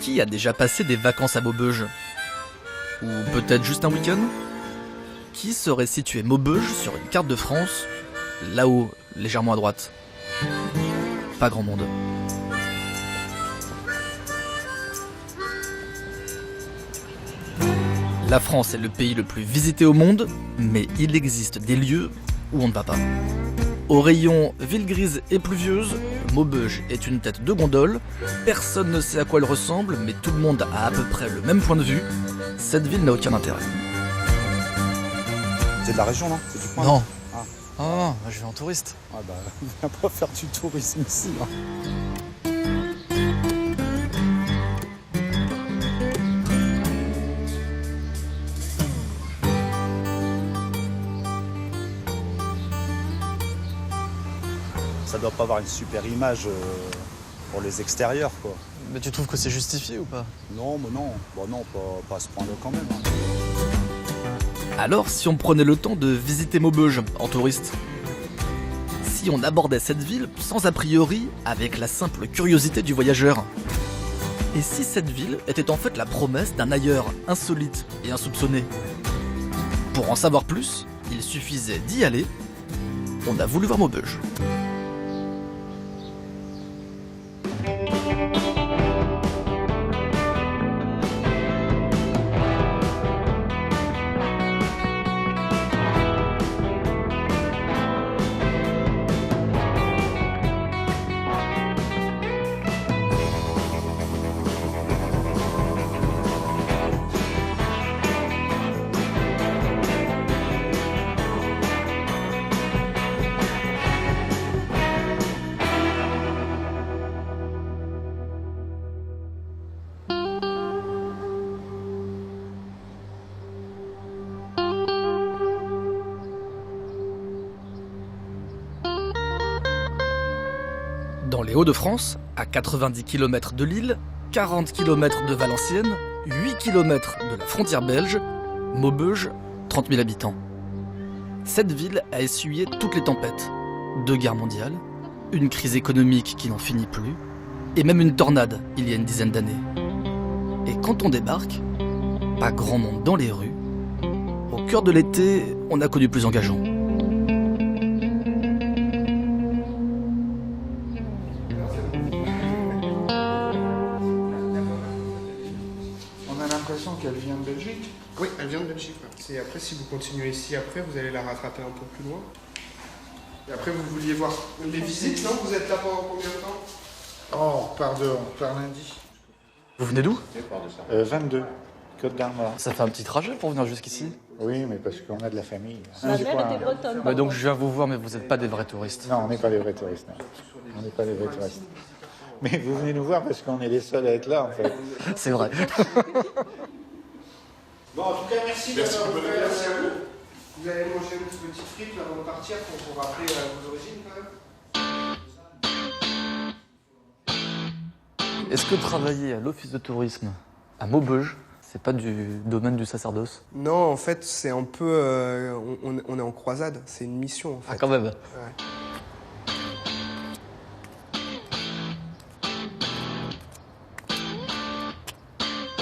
Qui a déjà passé des vacances à Maubeuge? Ou peut-être juste un week-end? Qui saurait situer Maubeuge sur une carte de France, là-haut, légèrement à droite? Pas grand monde. La France est le pays le plus visité au monde, mais il existe des lieux où on ne va pas. Au rayon ville grise et pluvieuse, Maubeuge est une tête de gondole. Personne ne sait à quoi elle ressemble, mais tout le monde a à peu près le même point de vue. Cette ville n'a aucun intérêt. C'est de la région, non? C'est du coin? Non. Ah. Oh non, je vais en touriste. Ah bah, viens pas faire du tourisme ici. Hein. Ça doit pas avoir une super image pour les extérieurs, quoi. Mais tu trouves que c'est justifié ou pas? Non, mais non. Bon, non, pas à ce point-là quand même. Hein. Alors, si on prenait le temps de visiter Maubeuge en touriste? Si on abordait cette ville sans a priori, avec la simple curiosité du voyageur? Et si cette ville était en fait la promesse d'un ailleurs insolite et insoupçonné? Pour en savoir plus, il suffisait d'y aller. On a voulu voir Maubeuge. Dans les Hauts-de-France, à 90 km de Lille, 40 km de Valenciennes, 8 km de la frontière belge, Maubeuge, 30 000 habitants. Cette ville a essuyé toutes les tempêtes. 2 guerres mondiales, une crise économique qui n'en finit plus, et même une tornade il y a une dizaine d'années. Et quand on débarque, pas grand monde dans les rues. Au cœur de l'été, on a connu plus engageant. On a l'impression qu'elle vient de Belgique. Oui, elle vient de Belgique. C'est après, si vous continuez ici, après, vous allez la rattraper un peu plus loin. Et après, vous vouliez voir les visites, non? Vous êtes là pendant combien de temps? Oh, on repart lundi. Vous venez d'où? 22, Côte d'Armor. Ça fait un petit trajet pour venir jusqu'ici. Oui, mais parce qu'on a de la famille. Ma C'est mère quoi, était hein bretonne. Bah donc je viens vous voir, mais vous n'êtes pas des vrais touristes. Non, on n'est pas des vrais touristes. Non. On n'est pas des vrais touristes. Mais vous venez nous voir parce qu'on est les seuls à être là, en fait. C'est vrai. Bon, en tout cas, merci d'avoir fait. Merci à vous. Vous allez manger une petite frite avant de partir pour vous rappeler vos origines, quand même. Est-ce que travailler à l'office de tourisme à Maubeuge, c'est pas du domaine du sacerdoce? Non, en fait, c'est un peu... on est en croisade, c'est une mission, en fait. Ah, quand même. Ouais.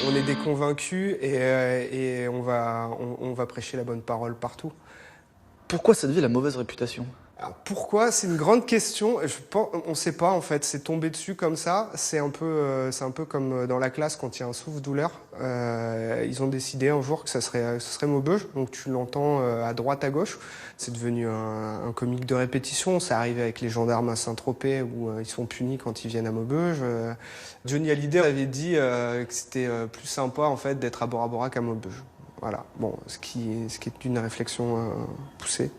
On est des convaincus et on va prêcher la bonne parole partout. Pourquoi cette ville a mauvaise réputation? Alors pourquoi? C'est une grande question. On ne sait pas en fait. C'est tombé dessus comme ça. C'est un peu comme dans la classe quand il y a un souffle-douleur. Ils ont décidé un jour que ce serait Maubeuge. Donc tu l'entends à droite, à gauche. C'est devenu un comique de répétition. Ça arrive avec les gendarmes à Saint-Tropez où ils sont punis quand ils viennent à Maubeuge. Johnny Hallyday avait dit que c'était plus sympa en fait d'être à Bora Bora qu'à Maubeuge. Voilà. Bon, ce qui est une réflexion poussée.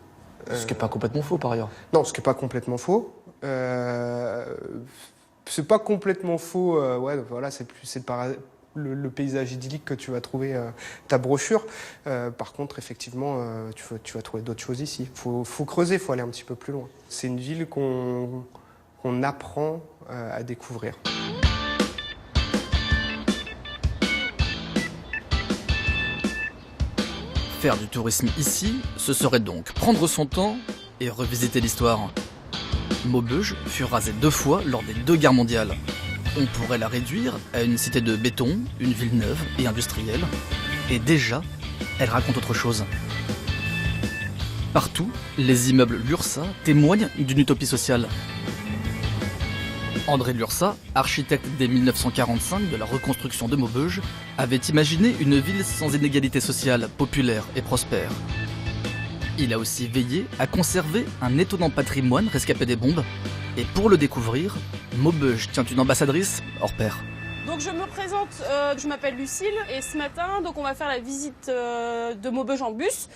Ce qui n'est pas complètement faux par ailleurs. Non, ce qui n'est pas complètement faux. C'est pas complètement faux. Ouais, voilà, c'est le paysage idyllique que tu vas trouver ta brochure. Par contre, effectivement, tu vas trouver d'autres choses ici. Faut creuser, faut aller un petit peu plus loin. C'est une ville qu'on apprend à découvrir. Faire du tourisme ici, ce serait donc prendre son temps et revisiter l'histoire. Maubeuge fut rasé 2 fois lors des 2 guerres mondiales. On pourrait la réduire à une cité de béton, une ville neuve et industrielle. Et déjà, elle raconte autre chose. Partout, les immeubles Lursa témoignent d'une utopie sociale. André Lursa, architecte dès 1945 de la reconstruction de Maubeuge, avait imaginé une ville sans inégalité sociale, populaire et prospère. Il a aussi veillé à conserver un étonnant patrimoine rescapé des bombes. Et pour le découvrir, Maubeuge tient une ambassadrice hors pair. Donc je me présente, je m'appelle Lucille et ce matin donc on va faire la visite de Maubeuge en bus.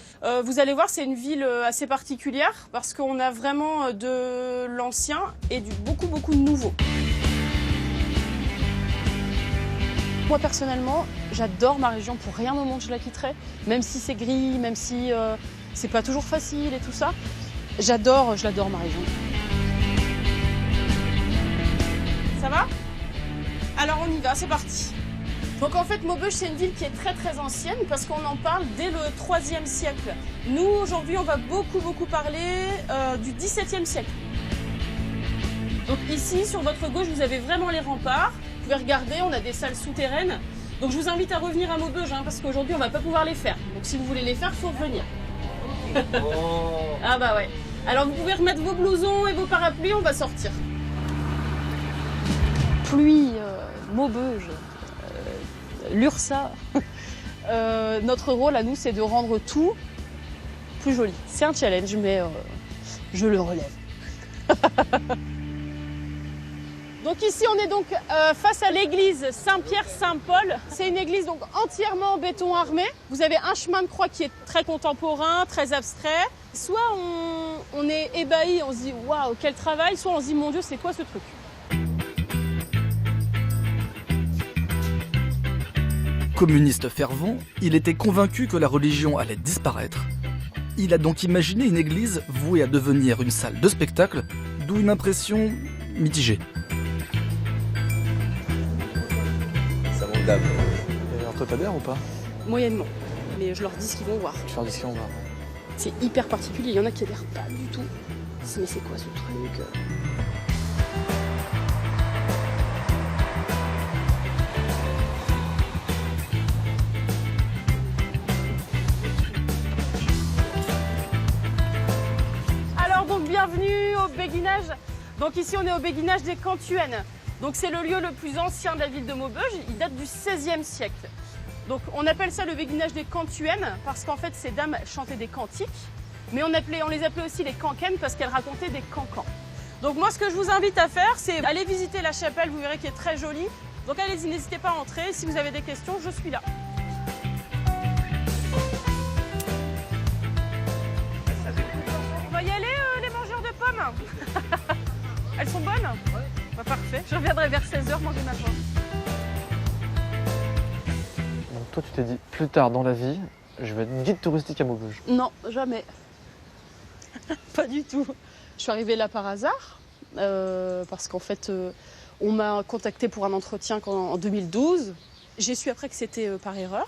Vous allez voir, c'est une ville assez particulière parce qu'on a vraiment de l'ancien et du beaucoup de nouveau. Moi personnellement, j'adore ma région, pour rien au monde je la quitterai, même si c'est gris, même si c'est pas toujours facile et tout ça. Je l'adore ma région. Ça va ? Alors on y va, c'est parti. Donc en fait Maubeuge c'est une ville qui est très ancienne parce qu'on en parle dès le 3e siècle. Nous aujourd'hui on va beaucoup parler du 17e siècle. Donc ici sur votre gauche vous avez vraiment les remparts. Vous pouvez regarder, on a des salles souterraines. Donc je vous invite à revenir à Maubeuge parce qu'aujourd'hui on va pas pouvoir les faire. Donc si vous voulez les faire, il faut revenir. Ah bah ouais. Alors vous pouvez remettre vos blousons et vos parapluies, on va sortir. Pluie, Maubeuge, Lursa. Notre rôle à nous, c'est de rendre tout plus joli. C'est un challenge, mais je le relève. Donc ici, on est donc face à l'église Saint-Pierre-Saint-Paul. C'est une église donc entièrement en béton armé. Vous avez un chemin de croix qui est très contemporain, très abstrait. Soit on est ébahi, on se dit waouh, quel travail, soit on se dit mon Dieu, c'est quoi ce truc ? Communiste fervent, il était convaincu que la religion allait disparaître. Il a donc imaginé une église vouée à devenir une salle de spectacle, d'où une impression mitigée. Ça manque d'âme. Et alors toi t'adhères ou pas? Moyennement, mais je leur dis ce qu'ils vont voir. Tu leur dis ce qu'on va. C'est hyper particulier, il y en a qui adhèrent pas du tout. Mais c'est quoi ce truc ? Bienvenue au béguinage. Donc ici on est au béguinage des Cantuennes. Donc c'est le lieu le plus ancien de la ville de Maubeuge, il date du XVIe siècle. Donc on appelle ça le béguinage des Cantuennes parce qu'en fait ces dames chantaient des cantiques, mais on les appelait aussi les canquennes parce qu'elles racontaient des cancans. Donc moi ce que je vous invite à faire, c'est aller visiter la chapelle, vous verrez qu'elle est très jolie. Donc allez-y, n'hésitez pas à entrer, si vous avez des questions, je suis là. On va y aller les mangeurs de pommes. Elles sont bonnes ? Oui. Bah, parfait, je reviendrai vers 16h manger ma pomme. Donc toi tu t'es dit, plus tard dans la vie, je vais être guide touristique à Maubeuge. Non, jamais. Pas du tout. Je suis arrivée là par hasard, parce qu'en fait, on m'a contactée pour un entretien en 2012. J'ai su après que c'était par erreur.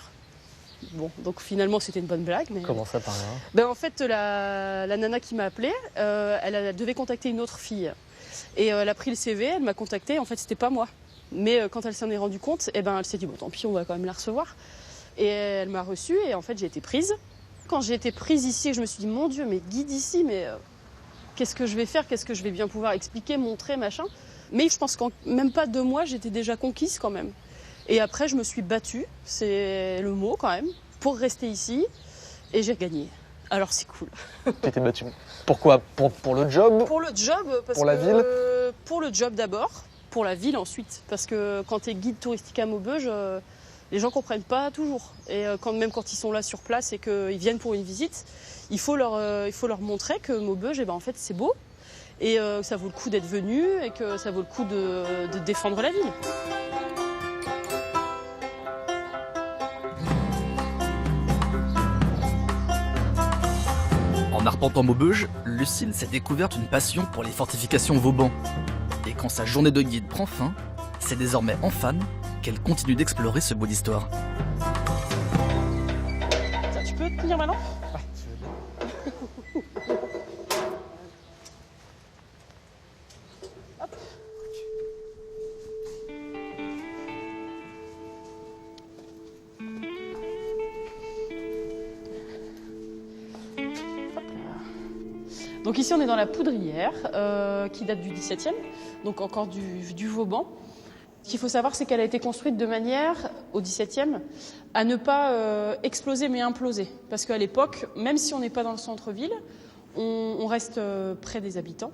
Bon, donc finalement c'était une bonne blague. Mais... Comment ça par erreur ? Ben, en fait, la nana qui m'a appelée, elle devait contacter une autre fille. Et elle a pris le CV, elle m'a contactée, en fait c'était pas moi. Mais quand elle s'en est rendue compte, eh ben, elle s'est dit bon tant pis, on va quand même la recevoir. Et elle m'a reçue et en fait j'ai été prise. Quand j'ai été prise ici, je me suis dit mon Dieu, mais guide ici, mais qu'est-ce que je vais faire ? Qu'est-ce que je vais bien pouvoir expliquer, montrer, machin ? Mais je pense qu'en même pas 2 mois, j'étais déjà conquise quand même. Et après, je me suis battue, c'est le mot quand même, pour rester ici. Et j'ai gagné. Alors c'est cool. Tu t'es battue. Pourquoi ? Pour le job ? Pour le job, parce pour la ville ? Pour le job d'abord, pour la ville ensuite. Parce que quand tu es guide touristique à Maubeuge, les gens ne comprennent pas toujours. Et même quand ils sont là sur place et qu'ils viennent pour une visite, il faut leur montrer que Maubeuge, en fait, c'est beau. Et que ça vaut le coup d'être venu et que ça vaut le coup de défendre la ville. En arpentant Maubeuge, Lucille s'est découverte une passion pour les fortifications Vauban. Et quand sa journée de guide prend fin, c'est désormais en fan qu'elle continue d'explorer ce bout d'histoire. Tu peux tenir ma lampe ? Donc ici, on est dans la poudrière, qui date du XVIIe, donc encore du Vauban. Ce qu'il faut savoir, c'est qu'elle a été construite de manière, au XVIIe, à ne pas exploser mais imploser. Parce qu'à l'époque, même si on n'est pas dans le centre-ville, on reste près des habitants.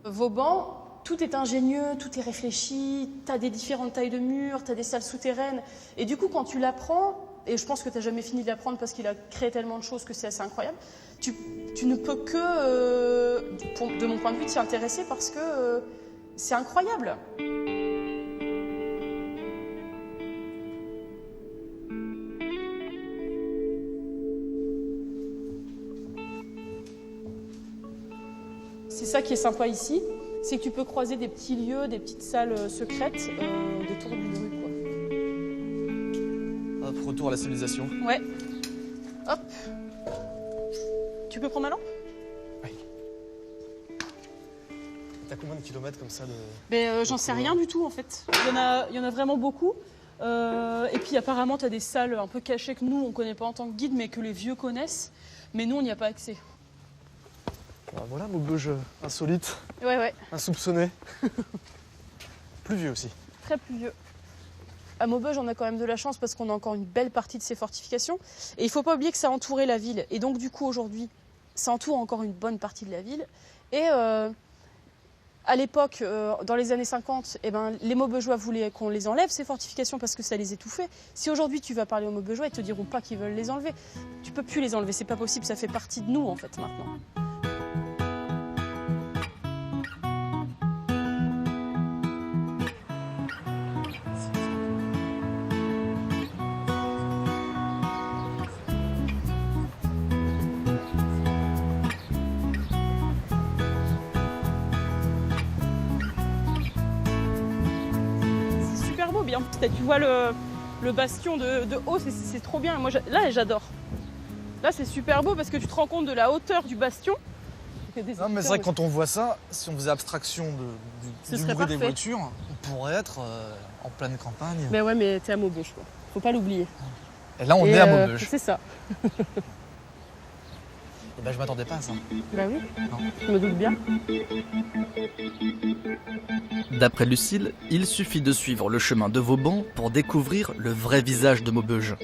Vauban, tout est ingénieux, tout est réfléchi, tu as des différentes tailles de murs, tu as des salles souterraines. Et du coup, quand tu l'apprends, et je pense que tu n'as jamais fini de l'apprendre parce qu'il a créé tellement de choses que c'est assez incroyable, tu ne peux que, de mon point de vue, t'y intéresser parce que c'est incroyable. C'est ça qui est sympa ici, c'est que tu peux croiser des petits lieux, des petites salles secrètes autour d'une rue, quoi. Hop, retour à la civilisation. Ouais. Hop. Tu peux prendre ma lampe? Oui. T'as combien de kilomètres comme ça de... J'en sais rien du tout en fait. Il y en a vraiment beaucoup. Et puis apparemment, tu as des salles un peu cachées que nous, on ne connaît pas en tant que guide, mais que les vieux connaissent. Mais nous, on n'y a pas accès. Voilà, Maubeuge insolite, Ouais. insoupçonné. Pluvieux aussi. Très pluvieux. À Maubeuge, on a quand même de la chance parce qu'on a encore une belle partie de ces fortifications. Et il ne faut pas oublier que ça entourait la ville. Et donc, du coup, aujourd'hui, ça entoure encore une bonne partie de la ville. Et à l'époque, dans les années 50, les Maubeugeois voulaient qu'on les enlève, ces fortifications, parce que ça les étouffait. Si aujourd'hui, tu vas parler aux Maubeugeois, ils ne te diront pas qu'ils veulent les enlever. Tu ne peux plus les enlever, c'est pas possible, ça fait partie de nous, en fait, maintenant. Bien. Tu vois le bastion de haut, c'est trop bien. Moi, là, j'adore. Là, c'est super beau parce que tu te rends compte de la hauteur du bastion. Non, mais c'est vrai que quand on voit ça, si on faisait abstraction du bruit parfait. des voitures, on pourrait être en pleine campagne. Mais ouais, mais t'es à Maubeuge, quoi. Faut pas l'oublier. Et là, on est à Maubeuge. C'est ça. Je m'attendais pas à ça. Bah oui, non. Je me doute bien. D'après Lucille, il suffit de suivre le chemin de Vauban pour découvrir le vrai visage de Maubeuge.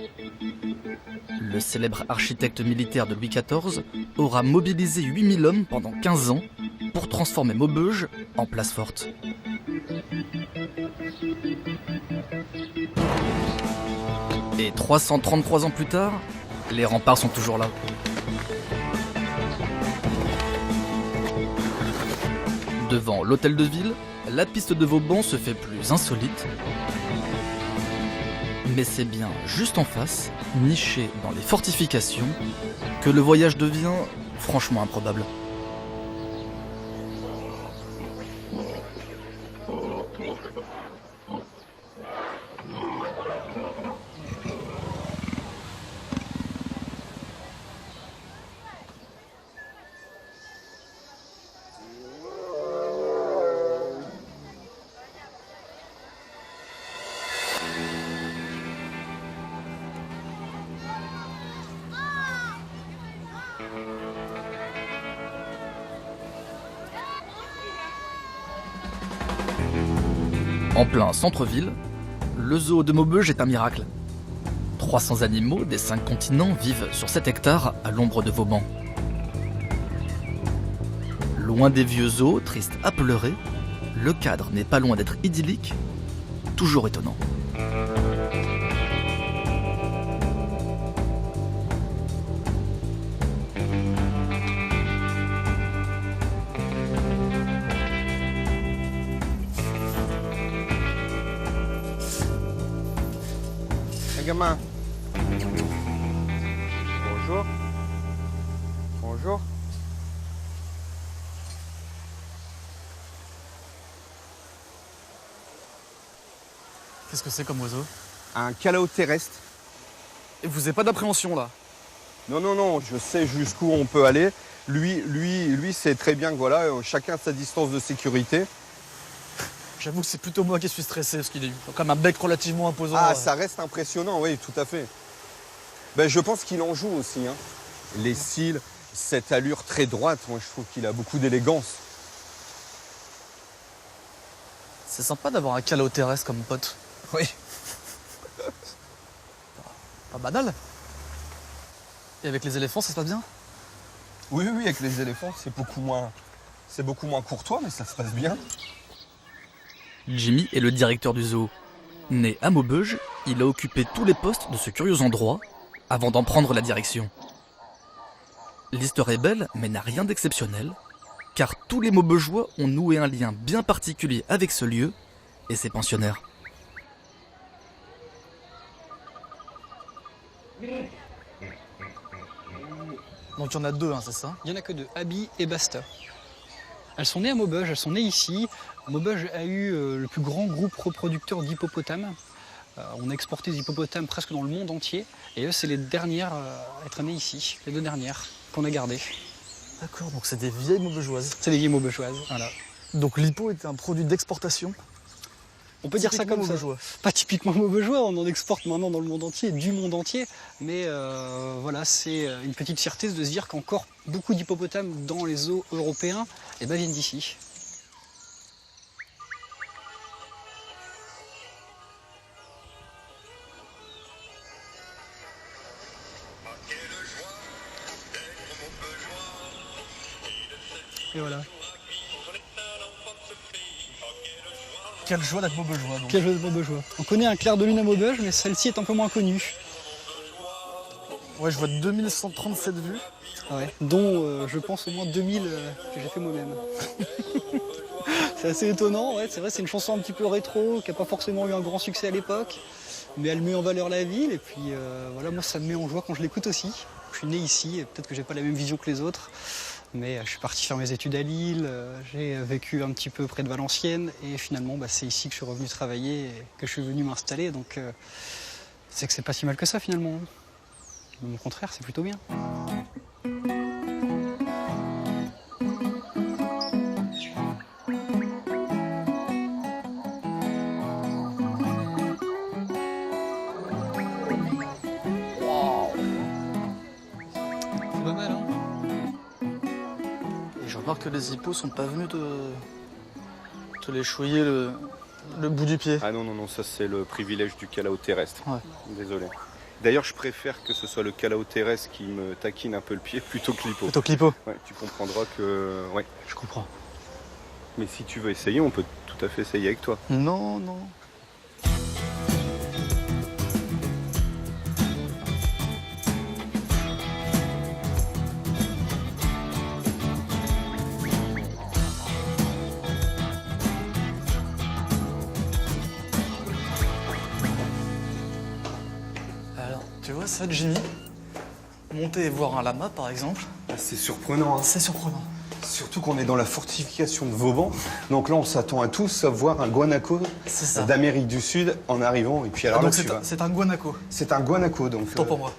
Le célèbre architecte militaire de Louis XIV aura mobilisé 8000 hommes pendant 15 ans pour transformer Maubeuge en place forte. Et 333 ans plus tard, les remparts sont toujours là. Devant l'hôtel de ville, la piste de Vauban se fait plus insolite. Mais c'est bien juste en face, niché dans les fortifications, que le voyage devient franchement improbable. En plein centre-ville, le zoo de Maubeuge est un miracle. 300 animaux des 5 continents vivent sur 7 hectares à l'ombre de Vauban. Loin des vieux zoos, tristes à pleurer, le cadre n'est pas loin d'être idyllique, toujours étonnant. Gamin. Bonjour. Bonjour. Qu'est-ce que c'est comme oiseau? Un calao terrestre. Et vous n'avez pas d'appréhension là? Non, je sais jusqu'où on peut aller. Lui, c'est très bien que voilà, chacun a sa distance de sécurité. J'avoue que c'est plutôt moi qui suis stressé parce qu'il est comme un bec relativement imposant. Ah, ça reste impressionnant, oui, tout à fait. Ben, je pense qu'il en joue aussi. Hein. Les cils, cette allure très droite, moi je trouve qu'il a beaucoup d'élégance. C'est sympa d'avoir un calao terrestre comme pote. Oui. Pas banal. Et avec les éléphants, ça se passe bien? Oui, avec les éléphants, c'est beaucoup moins courtois, mais ça se passe bien. Jimmy est le directeur du zoo. Né à Maubeuge, il a occupé tous les postes de ce curieux endroit avant d'en prendre la direction. L'histoire est belle, mais n'a rien d'exceptionnel, car tous les Maubeugeois ont noué un lien bien particulier avec ce lieu et ses pensionnaires. Donc il y en a deux, hein, c'est ça? Il n'y en a que deux, Abby et Basta. Elles sont nées à Maubeuge, elles sont nées ici. Maubeuge a eu le plus grand groupe reproducteur d'hippopotames. On a exporté des hippopotames presque dans le monde entier. Et eux, c'est les dernières à être nées ici, les deux dernières qu'on a gardées. D'accord, donc c'est des vieilles Maubeugeoises. C'est des vieilles Maubeugeoises, voilà. Donc l'hippo était un produit d'exportation? On peut dire ça comme ça. Pas typiquement maubeugeois, on en exporte maintenant dans le monde entier, du monde entier. Mais voilà, c'est une petite fierté de se dire qu'encore beaucoup d'hippopotames dans les zoos européens viennent d'ici. Et voilà. Quelle joie d'être Maubeugeois donc. Quelle joie d'être Maubeugeois. On connaît un clair de lune à Maubeuge, mais celle-ci est un peu moins connue. Ouais, je vois 2137 vues. Ouais, dont je pense au moins 2000 que j'ai fait moi-même. C'est assez étonnant, ouais, c'est vrai, c'est une chanson un petit peu rétro, qui n'a pas forcément eu un grand succès à l'époque, mais elle met en valeur la ville, et puis voilà, moi ça me met en joie quand je l'écoute aussi. Je suis né ici, et peut-être que j'ai pas la même vision que les autres, mais je suis parti faire mes études à Lille, j'ai vécu un petit peu près de Valenciennes, et finalement c'est ici que je suis revenu travailler, et que je suis venu m'installer, donc c'est que c'est pas si mal que ça finalement. Au contraire, c'est plutôt bien. C'est pas mal, hein? Et je remarque que les hippos sont pas venus te les chouiller le bout du pied. Ah non, ça c'est le privilège du calao terrestre. Ouais. Désolé. D'ailleurs, je préfère que ce soit le calao terrestre qui me taquine un peu le pied plutôt que l'hippo. Plutôt que l'hippo. Ouais, tu comprendras que... Ouais. Je comprends. Mais si tu veux essayer, on peut tout à fait essayer avec toi. Non. Alors, tu vois ça, Jimmy? Monter et voir un lama, par exemple, C'est surprenant, hein. c'est surprenant. Surtout qu'on est dans la fortification de Vauban. Donc là, on s'attend à tous à voir un guanaco C'est ça. d'Amérique du Sud en arrivant. Et puis alors Donc là, tu vas... c'est un guanaco. C'est un guanaco, donc... Tant pour moi.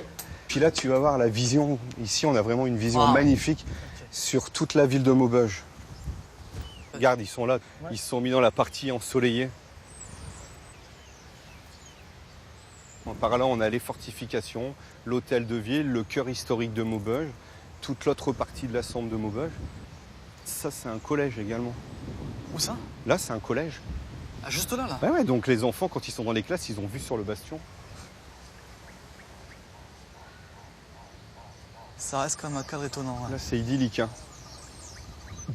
Puis là, tu vas voir la vision. Ici, on a vraiment une vision magnifique sur toute la ville de Maubeuge. Regarde, ils sont là. Ils se sont mis dans la partie ensoleillée. Par là, on a les fortifications, l'hôtel de ville, le cœur historique de Maubeuge, toute l'autre partie de la Sambre de Maubeuge. Ça, c'est un collège également. Où ça? Là, c'est un collège. Ah, juste là, là. Ouais, donc les enfants, quand ils sont dans les classes, ils ont vu sur le bastion. Ça reste comme un cadre étonnant. Ouais. Là, c'est idyllique, hein.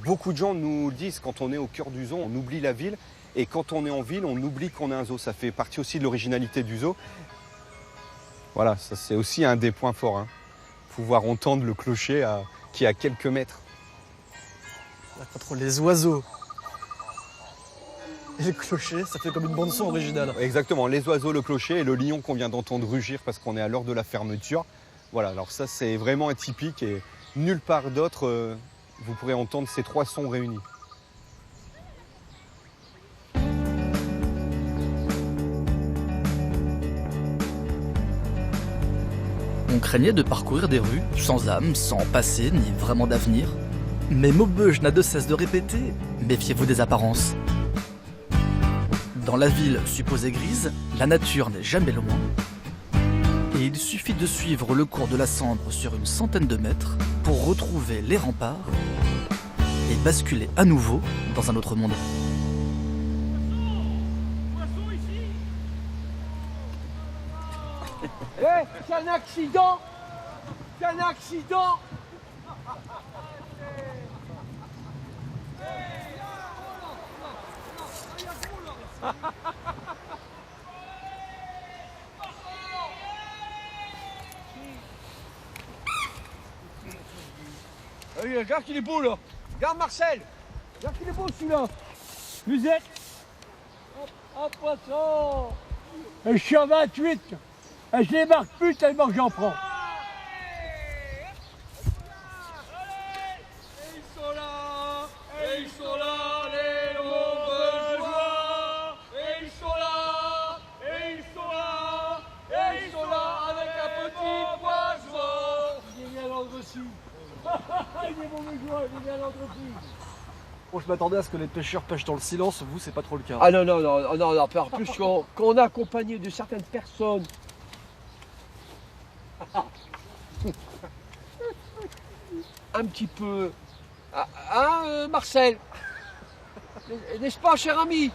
Beaucoup de gens nous disent, quand on est au cœur du zoo, on oublie la ville. Et quand on est en ville, on oublie qu'on est un zoo. Ça fait partie aussi de l'originalité du zoo. Voilà, ça c'est aussi un des points forts. Hein. Pouvoir entendre le clocher qui est à quelques mètres. Pas trop les oiseaux. Et le clocher, ça fait comme une bande-son originale. Exactement, les oiseaux, le clocher et le lion qu'on vient d'entendre rugir parce qu'on est à l'heure de la fermeture. Voilà, alors ça c'est vraiment atypique et nulle part d'autre vous pourrez entendre ces trois sons réunis. On craignait de parcourir des rues sans âme, sans passé, ni vraiment d'avenir. Mais Maubeuge n'a de cesse de répéter « Méfiez-vous des apparences ». Dans la ville supposée grise, la nature n'est jamais loin. Et il suffit de suivre le cours de la Sambre sur une centaine de mètres pour retrouver les remparts et basculer à nouveau dans un autre monde. Hé, c'est un accident! C'est un accident! Allez, regarde qu'il est beau là! Regarde Marcel! Regarde qu'il est beau celui-là! Musette! Hop, poisson! Et je suis en 28! Et je les marque plus tellement que j'en prends! Bon, je m'attendais à ce que les pêcheurs pêchent dans le silence, vous c'est pas trop le cas. Ah non, non, non, non, non. En plus, quand on est accompagné de certaines personnes. Un petit peu. Hein, Marcel? N'est-ce pas, cher ami?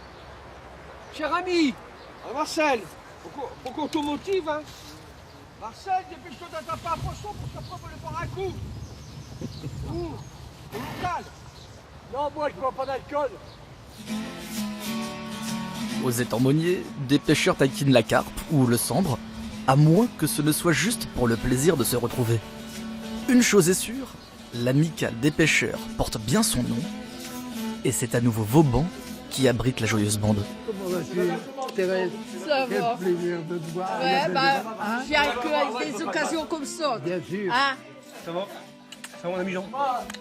Cher ami? Ah, Marcel, faut qu'on te motive, hein? Marcel, dépêche-toi d'attraper un poisson pour que après, le boire un coup. Ouh, au local. Non, moi, je bois pas d'alcool. Aux étangs Monnier, des pêcheurs taquinent la carpe ou le sambre, à moins que ce ne soit juste pour le plaisir de se retrouver. Une chose est sûre, l'amicale des pêcheurs porte bien son nom, et c'est à nouveau Vauban qui abrite la joyeuse bande. Comment vas-tu, Thérèse? Ça Quel va. plaisir de te voir. Ouais, bah, j'y arrive qu'avec des occasions comme ça. Bien sûr. Hein? Ça va? Ça va mon ami Jean?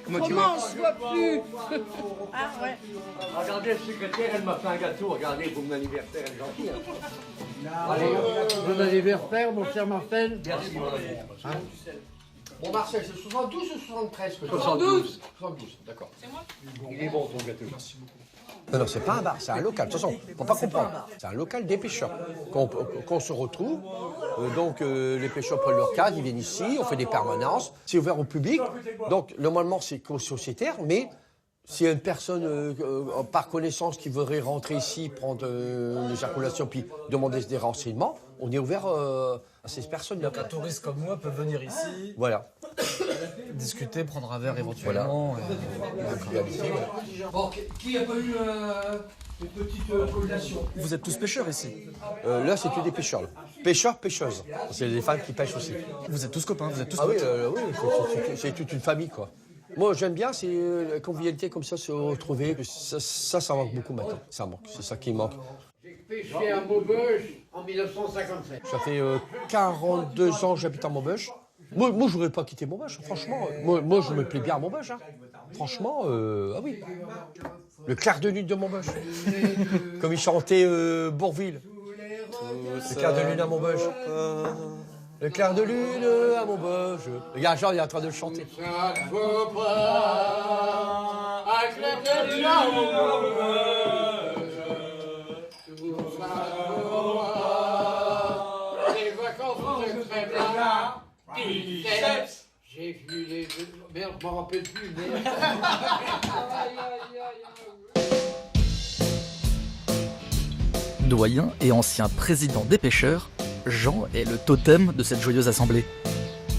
Comment on se voit plus? Ah ouais. Regardez, le secrétaire, elle m'a fait un gâteau. Regardez, pour mon anniversaire, elle est gentille. Hein. Allez, bon anniversaire, mon cher Marcel. Merci, mon ami. Hein? Bon, Marcel, c'est 72 ou 73 que 72. 72, d'accord. C'est moi? Il est bon, ton gâteau. Merci beaucoup. Non, non, c'est pas un bar, c'est un local. De toute façon, faut pas comprendre. C'est un local des pêcheurs. Qu'on se retrouve, donc les pêcheurs prennent leur cadre, ils viennent ici, on fait des permanences. C'est ouvert au public. Donc, normalement, c'est sociétaire, mais s'il y a une personne par connaissance qui voudrait rentrer ici, prendre l'éjaculation, puis demander des renseignements, on est ouvert à ces personnes-là. Donc un touriste comme moi peut venir ici, Voilà. discuter, prendre un verre éventuellement. Bon, qui n'a pas eu une petite collation? Vous êtes tous pêcheurs ici? Là, c'est que des pêcheurs. Là. Pêcheurs, pêcheuses. C'est des femmes qui pêchent aussi. Vous êtes tous copains, vous êtes tous Ah oui, potes. oui, c'est toute une famille, quoi. Moi, j'aime bien, c'est la convivialité comme ça, se retrouver. Ça manque beaucoup maintenant. Ça manque, c'est ça qui manque. J'ai pêché à Maubeuge en 1957. Ça fait 42 ans que j'habite à Maubeuge. Moi, je voudrais pas quitter Maubeuge, franchement. Moi, je me plais bien à Maubeuge. Hein. Franchement, ah oui. Le clair de lune de Maubeuge. Comme il chantait Bourville. Le clair de lune à Maubeuge. Le clair de lune à Maubeuge. Regarde, Jean, il est en train de le chanter. Ça ne vaut pas un clair de lune à Maubeuge. Tout ça ne vaut pas. Les vacances sont très bien. 17. J'ai vu les deux. Merde, je m'en rappelle plus. Merde. Doyen et ancien président des pêcheurs, Jean est le totem de cette joyeuse assemblée.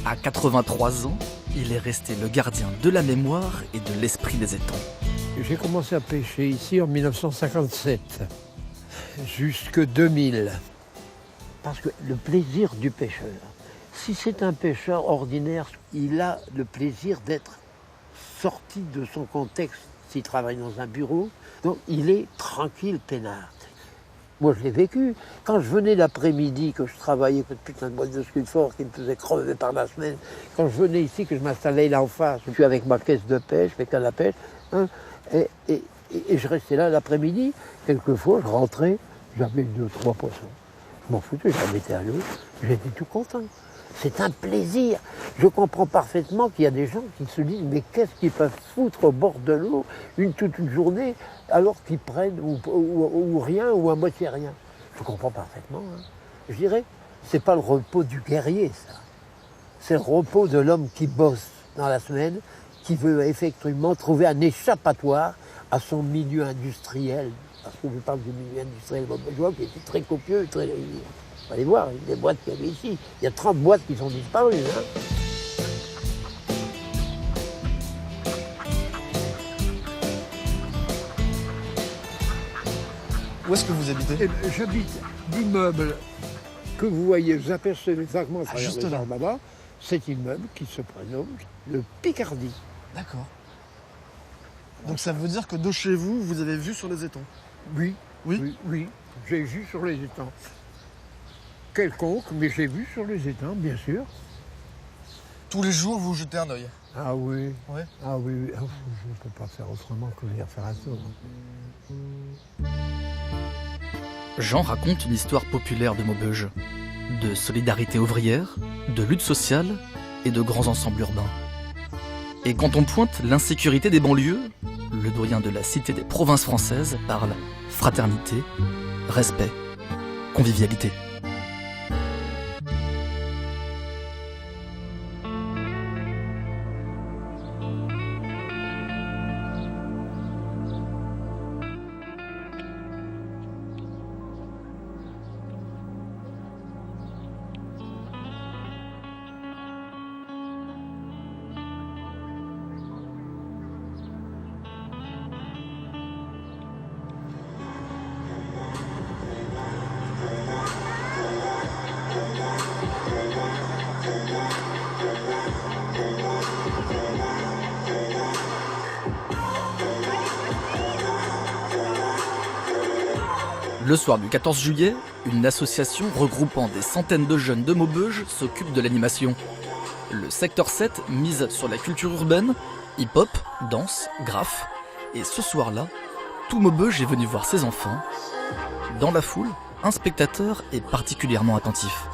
À 83 ans, il est resté le gardien de la mémoire et de l'esprit des étangs. J'ai commencé à pêcher ici en 1957, jusque 2000. Parce que le plaisir du pêcheur, si c'est un pêcheur ordinaire, il a le plaisir d'être sorti de son contexte s'il travaille dans un bureau. Donc il est tranquille, peinard. Moi, je l'ai vécu. Quand je venais l'après-midi, que je travaillais avec cette putain de boîte de sulfure qui me faisait crever par la semaine, quand je venais ici, que je m'installais là en face, je suis avec ma caisse de pêche, avec à la pêche, hein, et je restais là l'après-midi. Quelquefois, je rentrais, j'avais 2-3 poissons. Je m'en foutais, j'avais été à l'eau, j'étais tout content. C'est un plaisir. Je comprends parfaitement qu'il y a des gens qui se disent mais qu'est-ce qu'ils peuvent foutre au bord de l'eau toute une journée alors qu'ils prennent ou rien ou à moitié rien. Je comprends parfaitement. Hein. Je dirais, c'est pas le repos du guerrier, ça. C'est le repos de l'homme qui bosse dans la semaine, qui veut effectivement trouver un échappatoire à son milieu industriel. Parce que je parle du milieu industriel bourgeois qui était très copieux, très... Vous allez voir, les boîtes qu'il y avait ici. Il y a 30 boîtes qui sont disparues. Hein. Où est-ce que vous habitez? J'habite l'immeuble que vous voyez, vous apercevez vaguement à travers juste les là. arbres là-bas, cet immeuble qui se prénomme le Picardie. D'accord. Donc ça veut dire que de chez vous, vous avez vu sur les étangs? Oui, oui, oui, j'ai vu sur les étangs. Quelconque, mais j'ai vu sur les étangs, bien sûr. Tous les jours, vous jetez un œil? Ah oui, ouais. Ah oui, oui. Oh, je ne peux pas faire autrement que venir faire un tour. Jean raconte une histoire populaire de Maubeuge, de solidarité ouvrière, de lutte sociale et de grands ensembles urbains. Et quand on pointe l'insécurité des banlieues, le doyen de la Cité des provinces françaises parle fraternité, respect, convivialité. Le soir du 14 juillet, une association regroupant des centaines de jeunes de Maubeuge s'occupe de l'animation. Le secteur 7 mise sur la culture urbaine, hip-hop, danse, graphe. Et ce soir-là, tout Maubeuge est venu voir ses enfants. Dans la foule, un spectateur est particulièrement attentif.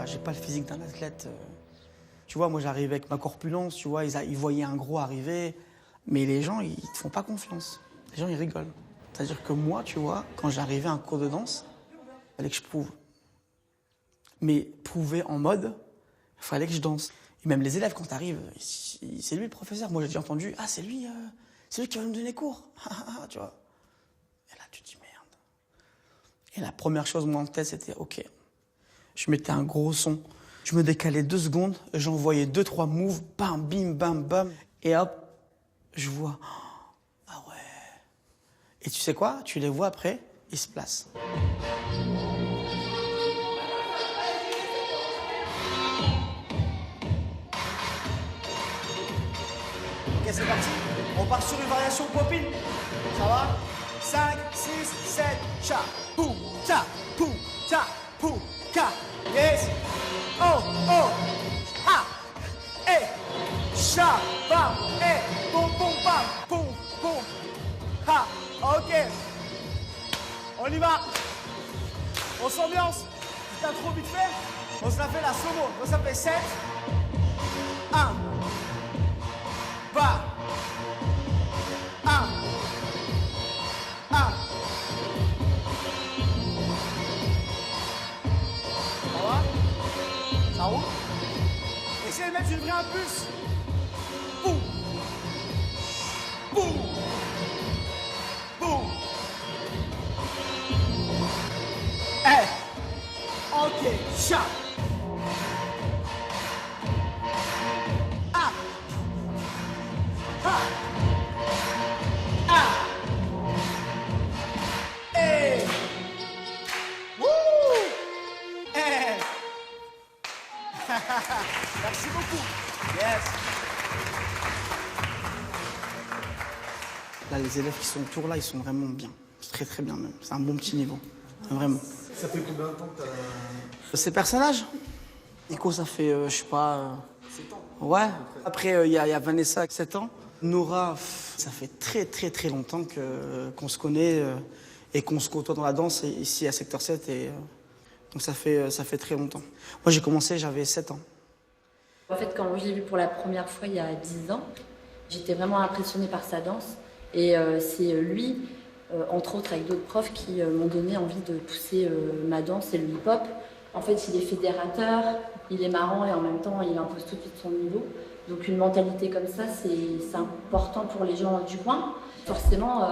J'ai pas le physique d'un athlète. Tu vois, moi j'arrive avec ma corpulence, tu vois, ils voyaient un gros arriver, mais les gens, ils te font pas confiance. Les gens, ils rigolent. C'est-à-dire que moi, tu vois, quand j'arrivais à un cours de danse, il fallait que je prouve. Mais prouver en mode, il fallait que je danse. Et même les élèves, quand t'arrives, c'est lui le professeur. Moi, j'ai déjà entendu, ah, c'est lui qui va nous donner cours. Tu vois. Et là, tu te dis, merde. Et la première chose, moi, en tête, c'était, ok. Je mettais un gros son, je me décalais 2 secondes, j'envoyais 2-3 moves, bam, bim, bam, bam, et hop, je vois, ah ouais. Et tu sais quoi? Tu les vois après, ils se placent. Ok, c'est parti. On part sur une variation pop-in. Ça va? 5, 6, 7, cha, pou, cha, pou, cha, pou. Yes. Oh, oh. Ha. Eh. Cha. Bam. Eh. Boum, boum, bam. Boum, boum. Ha. Ok. On y va. On s'ambiance. Si t'as trop vite fait, on se la fait la slow-mo. On ça fait 7. 1. Bam. 1. 1. Ça roule? Essayez de mettre une vraie impulse. Boum. Boum. Boum. Eh. Ok. Chat. Ah. Ah. Ah. Eh. Wouh. Eh. Merci beaucoup. Yes. Là, les élèves qui sont autour, là, ils sont vraiment bien. Très, très bien même. C'est un bon petit niveau. Vraiment. Ça fait combien de temps que t'as... Ces personnages, Nico, ça fait, je sais pas... 7 ans. Ouais. Après, il y a Vanessa, 7 ans. Nora, ça fait très longtemps qu'on se connaît et qu'on se côtoie dans la danse ici à Secteur 7. Donc ça fait très longtemps. Moi, j'ai commencé, j'avais 7 ans. En fait, quand je l'ai vu pour la première fois il y a 10 ans, j'étais vraiment impressionnée par sa danse. Et c'est lui, entre autres avec d'autres profs, qui m'ont donné envie de pousser ma danse et le hip-hop. En fait, il est fédérateur, il est marrant et en même temps, il impose tout de suite son niveau. Donc une mentalité comme ça, c'est important pour les gens du coin. Forcément,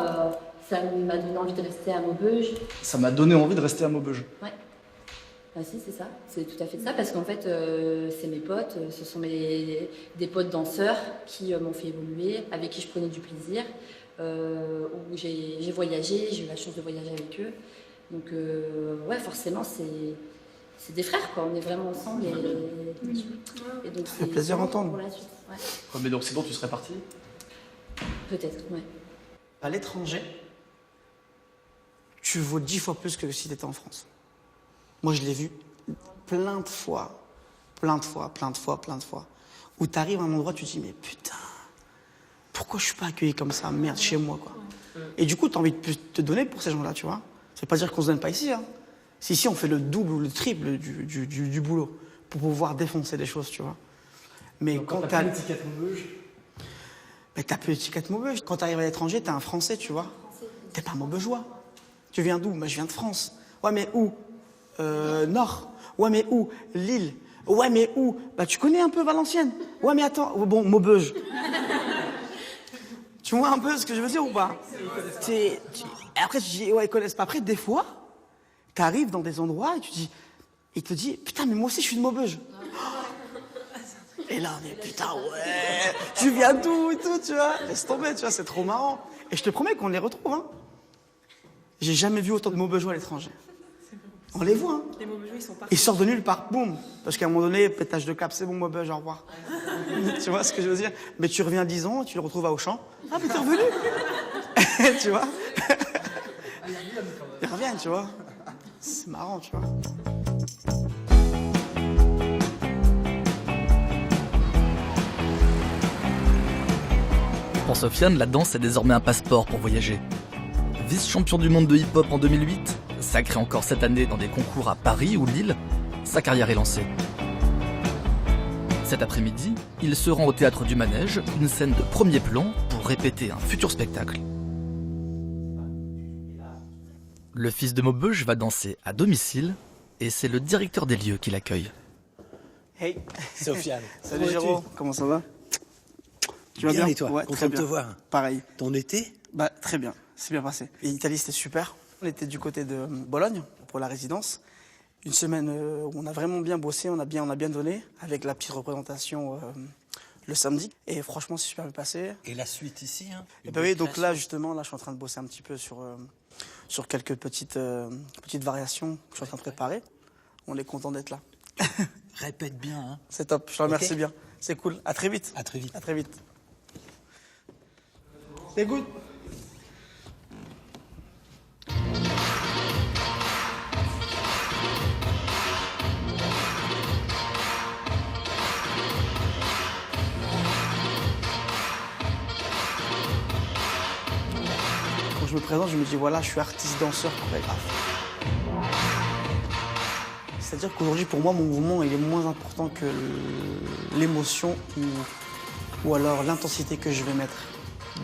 ça m'a donné envie de rester à Maubeuge. Ça m'a donné envie de rester à Maubeuge. Ouais. Ah si, c'est ça, c'est tout à fait ça, parce qu'en fait, c'est mes potes, ce sont des potes danseurs qui m'ont fait évoluer, avec qui je prenais du plaisir, où j'ai voyagé, j'ai eu la chance de voyager avec eux. Donc ouais, forcément, c'est des frères, quoi. On est vraiment ensemble et donc ça fait plaisir d'entendre. Pour la suite. Ouais. Ouais, mais donc c'est bon, tu serais parti? Peut-être, ouais. À l'étranger, tu vaux 10 fois plus que si tu étais en France. Moi, je l'ai vu plein de fois, où tu arrives à un endroit, tu te dis, mais putain, pourquoi je suis pas accueilli comme ça? Merde, chez moi, quoi. Et du coup, tu as envie de te donner pour ces gens-là, tu vois. Ça veut pas dire qu'on se donne pas ici, hein. Si ici, on fait le double ou le triple du boulot pour pouvoir défoncer des choses, tu vois. Mais donc, quand t'as plus l'étiquette Maubeuge. Mais t'as plus l'étiquette Maubeuge. Quand t'arrives à l'étranger, t'es un Français, tu vois. T'es pas Maubeugeois. Tu viens d'où? Moi, je viens de France. Ouais, mais où? Nord. Ouais, mais où? Lille. Ouais, mais où? Bah, tu connais un peu Valenciennes. Ouais, mais attends. Bon, Maubeuge. Tu vois un peu ce que je veux dire ou pas? Après, tu dis, ouais, ils connaissent pas. Après, des fois, t'arrives dans des endroits et il te dit, putain, mais moi aussi, je suis de Maubeuge. Et là, on est, putain, ouais, tu viens d'où et tout, tu vois? Laisse tomber, tu vois, c'est trop marrant. Et je te promets qu'on les retrouve, hein. J'ai jamais vu autant de Maubeugeois à l'étranger. On les voit, hein. Les Maubeugeois, ils sont partout. Ils sortent de nulle part, boum. Parce qu'à un moment donné, pétage de cap, c'est bon, Maubeuge, au revoir. Tu vois ce que je veux dire? Mais tu reviens 10 ans, tu le retrouves à Auchan. Ah, mais t'es revenu. Tu vois? Ils reviennent, tu vois? C'est marrant, tu vois? Pour Sofiane, la danse est désormais un passeport pour voyager. Vice-champion du monde de hip-hop en 2008, sacré encore cette année dans des concours à Paris ou Lille, sa carrière est lancée. Cet après-midi, il se rend au théâtre du Manège, une scène de premier plan pour répéter un futur spectacle. Le fils de Maubeuge va danser à domicile et c'est le directeur des lieux qui l'accueille. Hey, Sofiane. Salut Géraud, comment ça va? Tu vas bien Et toi? Ouais, Content très de te bien. voir. Pareil. Ton été? Bah, très bien, c'est bien passé. Et l'Italie, c'était super. On était du côté de Bologne pour la résidence. Une semaine où on a vraiment bien bossé, on a bien donné, avec la petite représentation le samedi. Et franchement, c'est super bien passé. Et la suite ici, hein? Et bah oui, donc là, justement, là, je suis en train de bosser un petit peu sur quelques petites variations que je suis en train de préparer. On est content d'être là. Répète bien, hein? C'est top, je te remercie Okay. bien. C'est cool. À très vite. À très vite. À très vite. C'est good. Quand je me présente, je me dis voilà, je suis artiste, danseur, chorégraphe. C'est-à-dire qu'aujourd'hui, pour moi, mon mouvement, il est moins important que l'émotion ou alors l'intensité que je vais mettre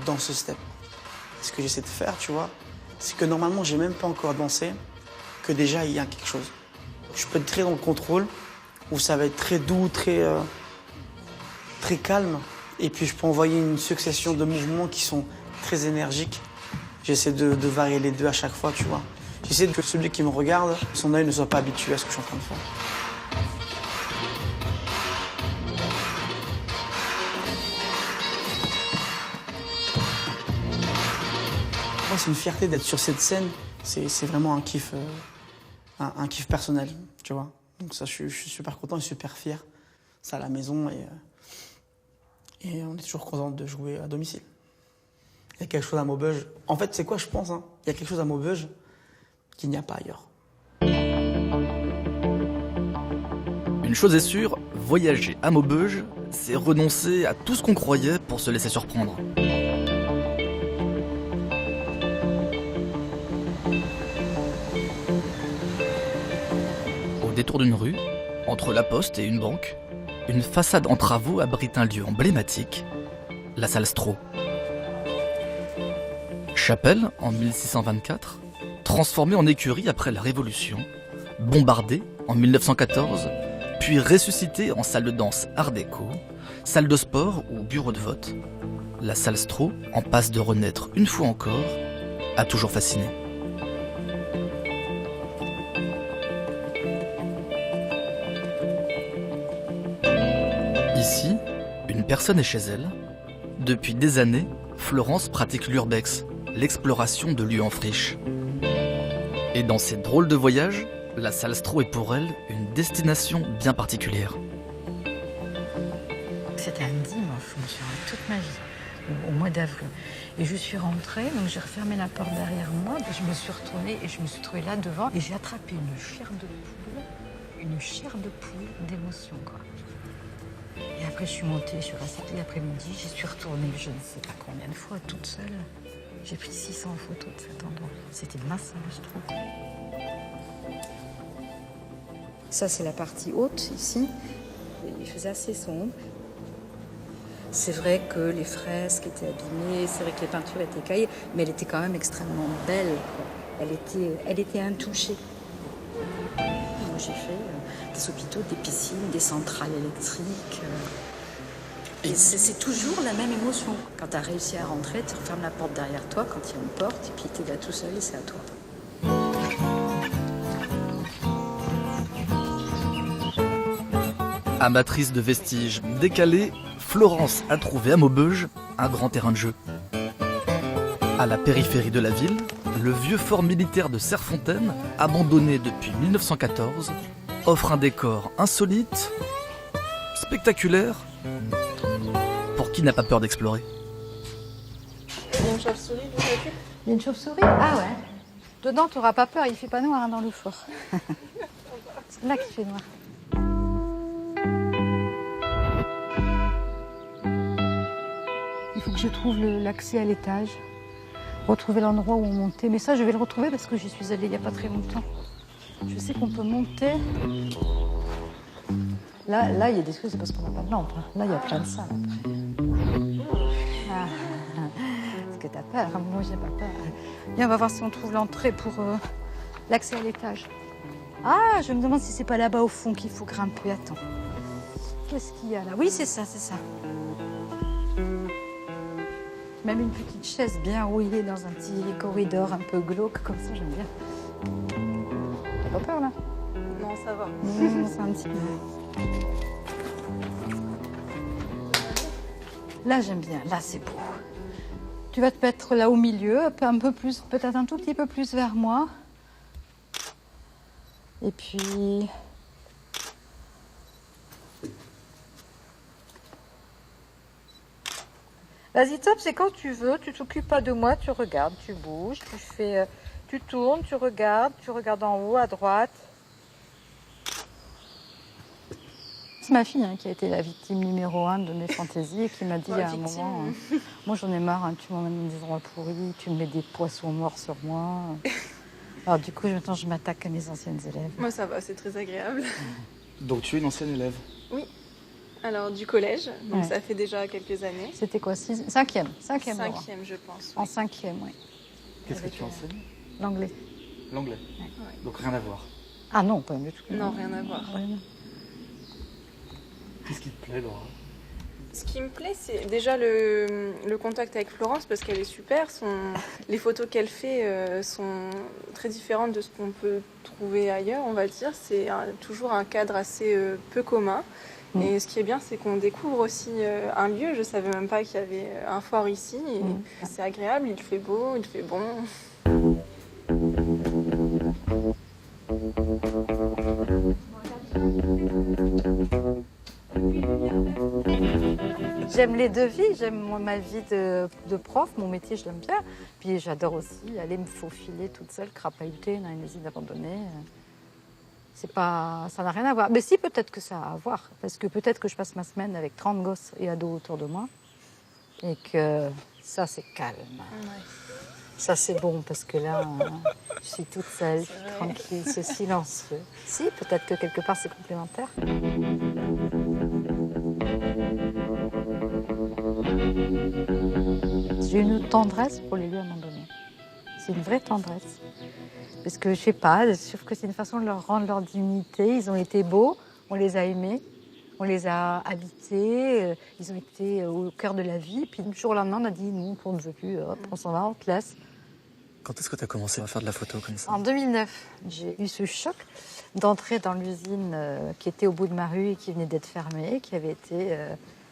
dans ce step. Ce que j'essaie de faire, tu vois, c'est que normalement, j'ai même pas encore dansé, que déjà, il y a quelque chose. Je peux être très dans le contrôle, où ça va être très doux, très calme, et puis je peux envoyer une succession de mouvements qui sont très énergiques. J'essaie de varier les deux à chaque fois, tu vois. J'essaie que celui qui me regarde, son œil ne soit pas habitué à ce que je suis en train de faire. Moi, c'est une fierté d'être sur cette scène. C'est vraiment un kiff personnel, tu vois. Donc ça, je suis super content et super fier. Ça à la maison et on est toujours content de jouer à domicile. Il y a quelque chose à Maubeuge. En fait, c'est quoi, je pense, hein? Il y a quelque chose à Maubeuge qu'il n'y a pas ailleurs. Une chose est sûre, voyager à Maubeuge, c'est renoncer à tout ce qu'on croyait pour se laisser surprendre. Au détour d'une rue, entre la poste et une banque, une façade en travaux abrite un lieu emblématique, la salle Stroh. Chapelle en 1624, transformée en écurie après la Révolution, bombardée en 1914, puis ressuscitée en salle de danse art déco, salle de sport ou bureau de vote, la salle Stroh, en passe de renaître une fois encore, a toujours fasciné. Ici, une personne est chez elle. Depuis des années, Florence pratique l'urbex, l'exploration de lieux en friche. Et dans ces drôles de voyages, la salle Stroh est pour elle une destination bien particulière. C'était un dimanche, je me souviens toute ma vie, au mois d'avril. Et je suis rentrée, donc j'ai refermé la porte derrière moi, puis je me suis retournée et je me suis trouvée là devant. Et j'ai attrapé une chair de poule d'émotion, quoi. Et après, je suis montée, je suis restée tout l'après-midi, j'y suis retournée, je ne sais pas combien de fois, toute seule. J'ai pris 600 photos de cet endroit. C'était ma salle, je trouve. Ça, c'est la partie haute, ici. Il faisait assez sombre. C'est vrai que les fresques étaient abîmées, c'est vrai que les peintures étaient caillées, mais elle était quand même extrêmement belle, quoi. Elle était intouchée. Moi, j'ai fait des hôpitaux, des piscines, des centrales électriques. Et c'est toujours la même émotion. Quand tu as réussi à rentrer, tu refermes la porte derrière toi quand il y a une porte, et puis tu es là tout seul et c'est à toi. Amatrice de vestiges décalés, Florence a trouvé à Maubeuge un grand terrain de jeu. À la périphérie de la ville, le vieux fort militaire de Serfontaine, abandonné depuis 1914, offre un décor insolite, spectaculaire, pour qui n'a pas peur d'explorer. Il y a une chauve-souris, vous avez vu ? Il y a une chauve-souris ? Ah ouais. Dedans, tu n'auras pas peur, il fait pas noir dans le fort. C'est là qu'il fait noir. Il faut que je trouve l'accès à l'étage, retrouver l'endroit où on montait. Mais ça, je vais le retrouver parce que j'y suis allée il n'y a pas très longtemps. Je sais qu'on peut monter. Là, il y a des trucs, c'est parce qu'on n'a pas de lampe. Là, il y a plein de salles après. Est-ce que t'as peur? Moi, j'ai pas peur. Viens, on va voir si on trouve l'entrée pour l'accès à l'étage. Ah, je me demande si c'est pas là-bas au fond qu'il faut grimper. Attends. Qu'est-ce qu'il y a là? Oui, c'est ça, c'est ça. Même une petite chaise bien rouillée dans un petit corridor un peu glauque, comme ça, j'aime bien. T'as pas peur, là? Non, ça va. C'est un petit peu. Là, j'aime bien. Là, c'est beau. Tu vas te mettre là au milieu, un peu plus, peut-être un tout petit peu plus vers moi. Et puis... Vas-y, top, c'est quand tu veux, tu t'occupes pas de moi, tu regardes, tu bouges, tu fais, tu tournes, tu regardes en haut, à droite. C'est ma fille qui a été la victime numéro 1 de mes fantaisies et qui m'a dit à un moment, moi j'en ai marre, tu m'emmènes dans des endroits pourris, tu me mets des poissons morts sur moi. Alors du coup, maintenant je m'attaque à mes anciennes élèves. Moi ça va, c'est très agréable. Donc tu es une ancienne élève? Oui. Alors du collège, donc ça fait déjà quelques années. C'était quoi, 5e je pense. En 5e, oui. Qu'est-ce que tu enseignes? L'anglais. L'anglais. Ouais. Donc rien à voir. Ah non, pas du tout. Non, rien à voir. Rien. Qu'est-ce qui te plaît, Laura? Ce qui me plaît, c'est déjà le contact avec Florence parce qu'elle est super. Les photos qu'elle fait sont très différentes de ce qu'on peut trouver ailleurs, on va dire. C'est toujours un cadre assez peu commun. Et ce qui est bien, c'est qu'on découvre aussi un lieu. Je ne savais même pas qu'il y avait un fort ici. Et c'est agréable, il fait beau, il fait bon. J'aime les deux vies, j'aime ma vie de prof, mon métier je l'aime bien. Puis j'adore aussi aller me faufiler toute seule, crapahuter dans une usine abandonnée. Ça n'a rien à voir. Mais si, peut-être que ça a à voir. Parce que peut-être que je passe ma semaine avec 30 gosses et ados autour de moi. Et que ça, c'est calme. Ouais. Ça, c'est bon, parce que là, je suis toute seule, tranquille, c'est silencieux. Si, peut-être que quelque part, c'est complémentaire. J'ai une tendresse pour les lieux abandonnés. C'est une vraie tendresse. Parce que, je sais pas, je trouve que c'est une façon de leur rendre leur dignité. Ils ont été beaux, on les a aimés, on les a habités, ils ont été au cœur de la vie. Puis, du jour au lendemain, on a dit, non, on ne veut plus, hop, on s'en va, on te laisse. Quand est-ce que tu as commencé à faire de la photo comme ça? En 2009, j'ai eu ce choc d'entrer dans l'usine qui était au bout de ma rue et qui venait d'être fermée, qui avait été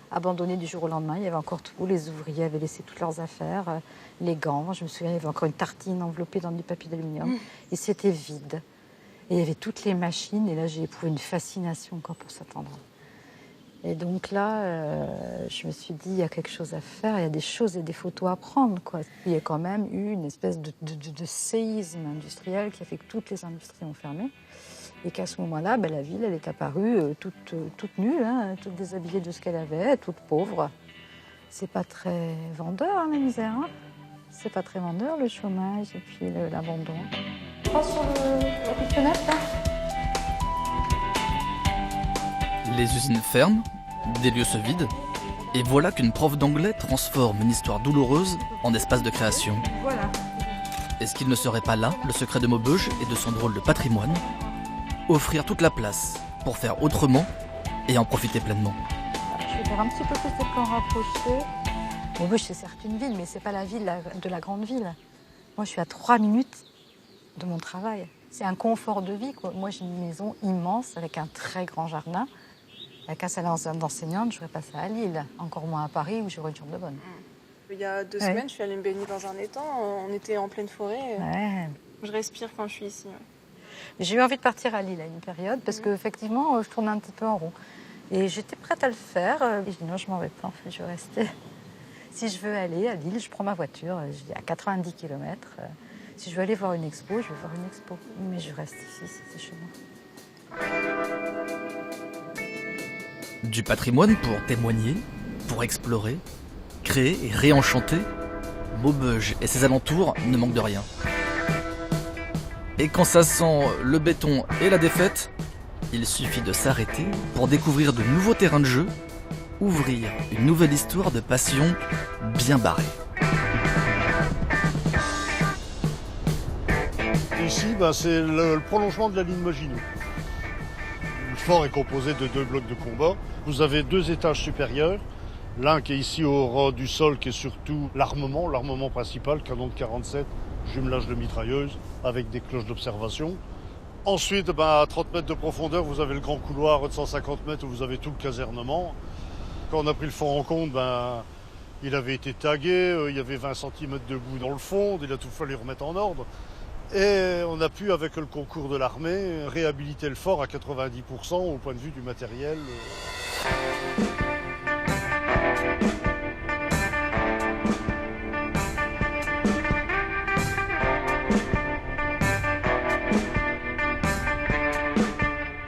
abandonnée du jour au lendemain. Il y avait encore tout, les ouvriers avaient laissé toutes leurs affaires, les gants. Je me souviens, il y avait encore une tartine enveloppée dans du papier d'aluminium. Et c'était vide. Et il y avait toutes les machines. Et là, j'ai éprouvé une fascination encore pour cet endroit. Et donc là, je me suis dit, il y a quelque chose à faire, il y a des choses et des photos à prendre, quoi. Il y a quand même eu une espèce de séisme industriel qui a fait que toutes les industries ont fermé. Et qu'à ce moment-là, la ville, elle est apparue toute nulle, hein, toute déshabillée de ce qu'elle avait, toute pauvre. C'est pas très vendeur, hein, la misère. Hein. C'est pas très vendeur, le chômage et puis l'abandon. Je pense sur la petite fenêtre, là. Les usines ferment, des lieux se vident, et voilà qu'une prof d'anglais transforme une histoire douloureuse en espace de création. Voilà. Est-ce qu'il ne serait pas là le secret de Maubeuge et de son drôle de patrimoine? Offrir toute la place pour faire autrement et en profiter pleinement. Je vais faire un petit peu plus de plans rapprochés. Maubeuge, c'est certes une ville, mais c'est pas la ville de la grande ville. Moi, je suis à 3 minutes de mon travail. C'est un confort de vie, quoi. Moi, j'ai une maison immense avec un très grand jardin. La casse à d'enseignante, j'aurais passé à Lille, encore moins à Paris où j'aurais une chambre de bonne. Il y a 2 semaines, je suis allée me baigner dans un étang. On était en pleine forêt. Ouais. Je respire quand je suis ici. Ouais. J'ai eu envie de partir à Lille à une période parce qu'effectivement, je tournais un petit peu en rond. Et j'étais prête à le faire. Et je dis non, je m'en vais pas, en fait, je vais rester. Si je veux aller à Lille, je prends ma voiture, je dis à 90 km. Si je veux aller voir une expo, je vais voir une expo. Mais je reste ici, c'est chez moi. Du patrimoine pour témoigner, pour explorer, créer et réenchanter, Maubeuge et ses alentours ne manquent de rien. Et quand ça sent le béton et la défaite, il suffit de s'arrêter pour découvrir de nouveaux terrains de jeu, ouvrir une nouvelle histoire de passion bien barrée. Ici, c'est le prolongement de la ligne Maginot. Le fort est composé de 2 blocs de combat. Vous avez 2 étages supérieurs. L'un qui est ici au ras du sol, qui est surtout l'armement principal, canon de 47, jumelage de mitrailleuses avec des cloches d'observation. Ensuite, à 30 mètres de profondeur, vous avez le grand couloir de 150 mètres où vous avez tout le casernement. Quand on a pris le fort en compte, il avait été tagué, il y avait 20 cm de boue dans le fond, il a tout fallu remettre en ordre. Et on a pu, avec le concours de l'armée, réhabiliter le fort à 90% au point de vue du matériel.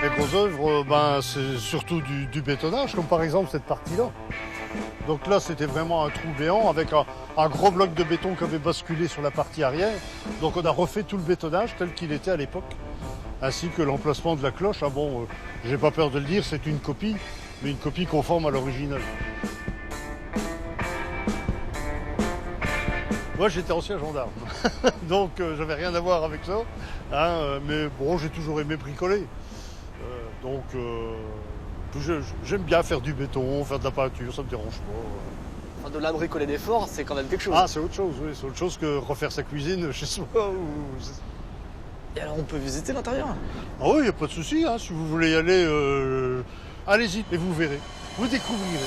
Les grosses œuvres, c'est surtout du bétonnage, comme par exemple cette partie-là. Donc là, c'était vraiment un trou béant avec un gros bloc de béton qui avait basculé sur la partie arrière. Donc on a refait tout le bétonnage tel qu'il était à l'époque, ainsi que l'emplacement de la cloche. J'ai pas peur de le dire, c'est une copie, mais une copie conforme à l'original. Moi, j'étais ancien gendarme, donc j'avais rien à voir avec ça. Mais bon, j'ai toujours aimé bricoler. J'aime bien faire du béton, faire de la peinture, ça me dérange pas. Enfin, de là bricoler des forts, c'est quand même quelque chose. Ah, c'est autre chose, oui. C'est autre chose que refaire sa cuisine chez soi. Et alors, on peut visiter l'intérieur? Ah oui, il n'y a pas de souci. Si vous voulez y aller, allez-y et vous verrez. Vous découvrirez.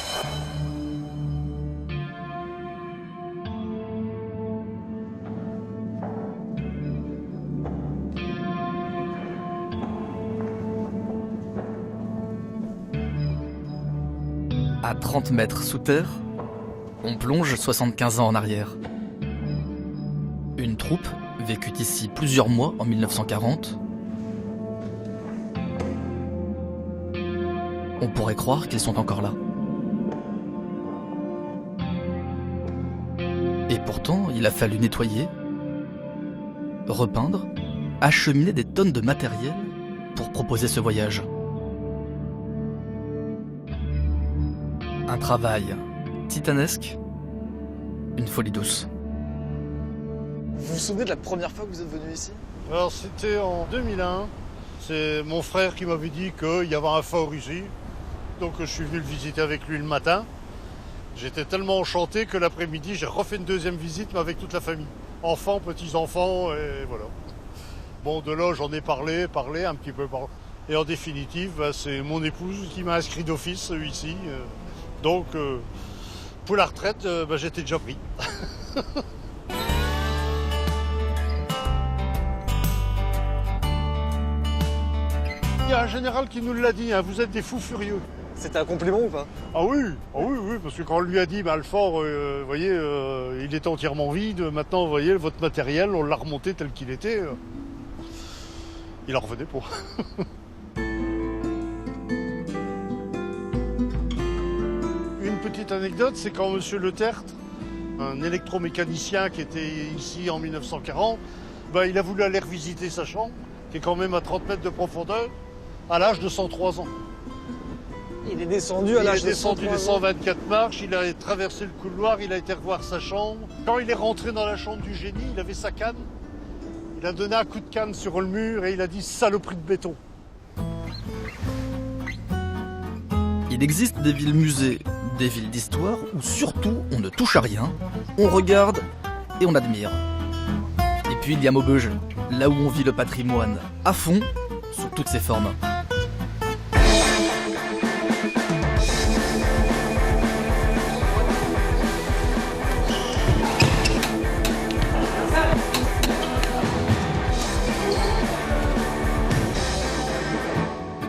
À 30 mètres sous terre, on plonge 75 ans en arrière. Une troupe vécut ici plusieurs mois en 1940. On pourrait croire qu'ils sont encore là. Et pourtant, il a fallu nettoyer, repeindre, acheminer des tonnes de matériel pour proposer ce voyage. Un travail titanesque, une folie douce. Vous vous souvenez de la première fois que vous êtes venu ici? Alors c'était en 2001. C'est mon frère qui m'avait dit qu'il y avait un fort ici. Donc je suis venu le visiter avec lui le matin. J'étais tellement enchanté que l'après-midi, j'ai refait une deuxième visite, mais avec toute la famille. Enfants, petits-enfants, et voilà. Bon, de là, j'en ai parlé un petit peu. Et en définitive, c'est mon épouse qui m'a inscrit d'office ici. Donc, pour la retraite, j'étais déjà pris. Il y a un général qui nous l'a dit, hein, vous êtes des fous furieux. C'était un compliment ou pas? Ah oui, parce que quand on lui a dit, le fort, vous voyez, il était entièrement vide, maintenant, vous voyez, votre matériel, on l'a remonté tel qu'il était. Il en revenait pas. Une petite anecdote, c'est quand M. Le Tertre, un électromécanicien qui était ici en 1940, il a voulu aller revisiter sa chambre, qui est quand même à 30 mètres de profondeur, à l'âge de 103 ans. Il est descendu à l'âge de 103 ans. Les 124 marches, il a traversé le couloir, il a été revoir sa chambre. Quand il est rentré dans la chambre du génie, il avait sa canne. Il a donné un coup de canne sur le mur et il a dit « saloperie de béton ». Il existe des villes-musées, des villes d'histoire où surtout on ne touche à rien, on regarde et on admire. Et puis il y a Maubeuge, là où on vit le patrimoine à fond, sous toutes ses formes.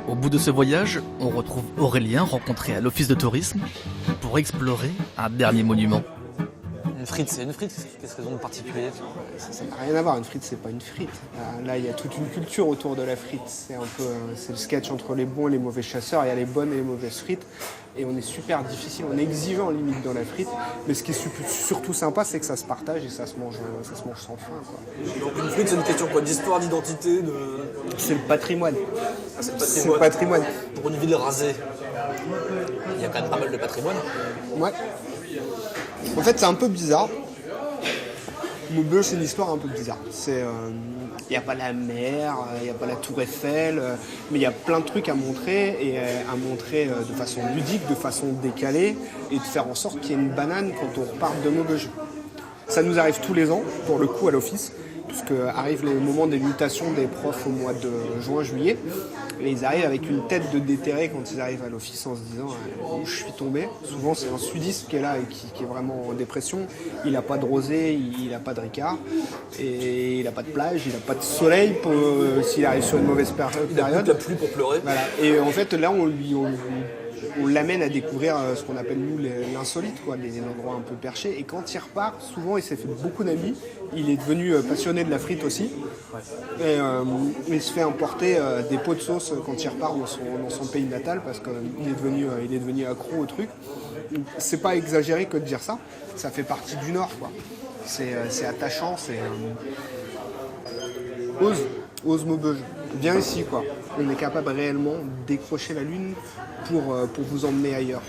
Au bout de ce voyage, on retrouve Aurélien rencontré à l'office de tourisme pour explorer un dernier monument. Une frite, c'est une frite? Qu'est-ce qu'elles ont de particulier? Ça n'a rien à voir, une frite c'est pas une frite. Là il y a toute une culture autour de la frite. C'est un peu c'est le sketch entre les bons et les mauvais chasseurs. Il y a les bonnes et les mauvaises frites. Et on est super difficile, on est exigeant limite dans la frite. Mais ce qui est surtout sympa, c'est que ça se partage et ça se mange sans faim, quoi. Donc une frite, c'est une question quoi? D'histoire, d'identité, de... C'est le patrimoine. Ah, c'est le patrimoine. Pour une ville rasée, il y a quand même pas mal de patrimoine. Ouais. En fait, c'est un peu bizarre. Maubeuge, c'est une histoire un peu bizarre. Il n'y a pas la mer, il n'y a pas la tour Eiffel, mais il y a plein de trucs à montrer, et à montrer de façon ludique, de façon décalée, et de faire en sorte qu'il y ait une banane quand on repart de Maubeuge. Ça nous arrive tous les ans, pour le coup, à l'office, puisque arrivent les moments des mutations des profs au mois de juin-juillet, et ils arrivent avec une tête de déterré quand ils arrivent à l'office en se disant où je suis tombé. Souvent c'est un sudiste qui est là et qui est vraiment en dépression. Il n'a pas de rosée, il n'a pas de Ricard, et il n'a pas de plage, il n'a pas de soleil s'il arrive sur une mauvaise période. Il n'a plus de la pluie pour pleurer. Voilà. Et en fait là on l'amène à découvrir ce qu'on appelle nous l'insolite, quoi, les endroits un peu perchés. Et quand il repart, souvent il s'est fait beaucoup d'amis. Il est devenu passionné de la frite aussi. Et il se fait importer des pots de sauce quand il repart dans son pays natal parce qu'il est devenu accro au truc. C'est pas exagéré que de dire ça. Ça fait partie du Nord, quoi. C'est attachant, Ose Maubeuge. Viens ici, quoi. On est capable réellement de décrocher la lune pour vous emmener ailleurs.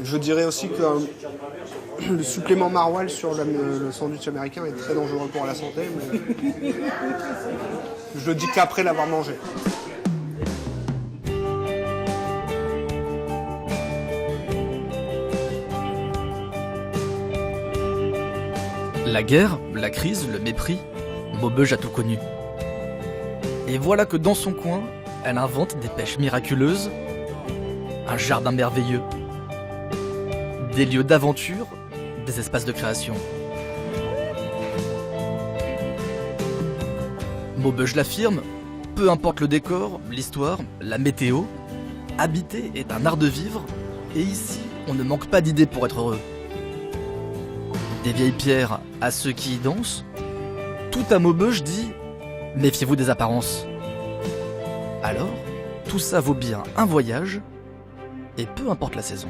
Je dirais aussi que le supplément maroilles sur le sandwich américain est très dangereux pour la santé, mais je le dis qu'après l'avoir mangé. La guerre, la crise, le mépris, Maubeuge a tout connu. Et voilà que dans son coin, elle invente des pêches miraculeuses, un jardin merveilleux, des lieux d'aventure, des espaces de création. Maubeuge l'affirme, peu importe le décor, l'histoire, la météo, habiter est un art de vivre, et ici, on ne manque pas d'idées pour être heureux. Des vieilles pierres à ceux qui y dansent, tout à Maubeuge dit « Méfiez-vous des apparences ». Alors, Tout ça vaut bien un voyage, et peu importe la saison.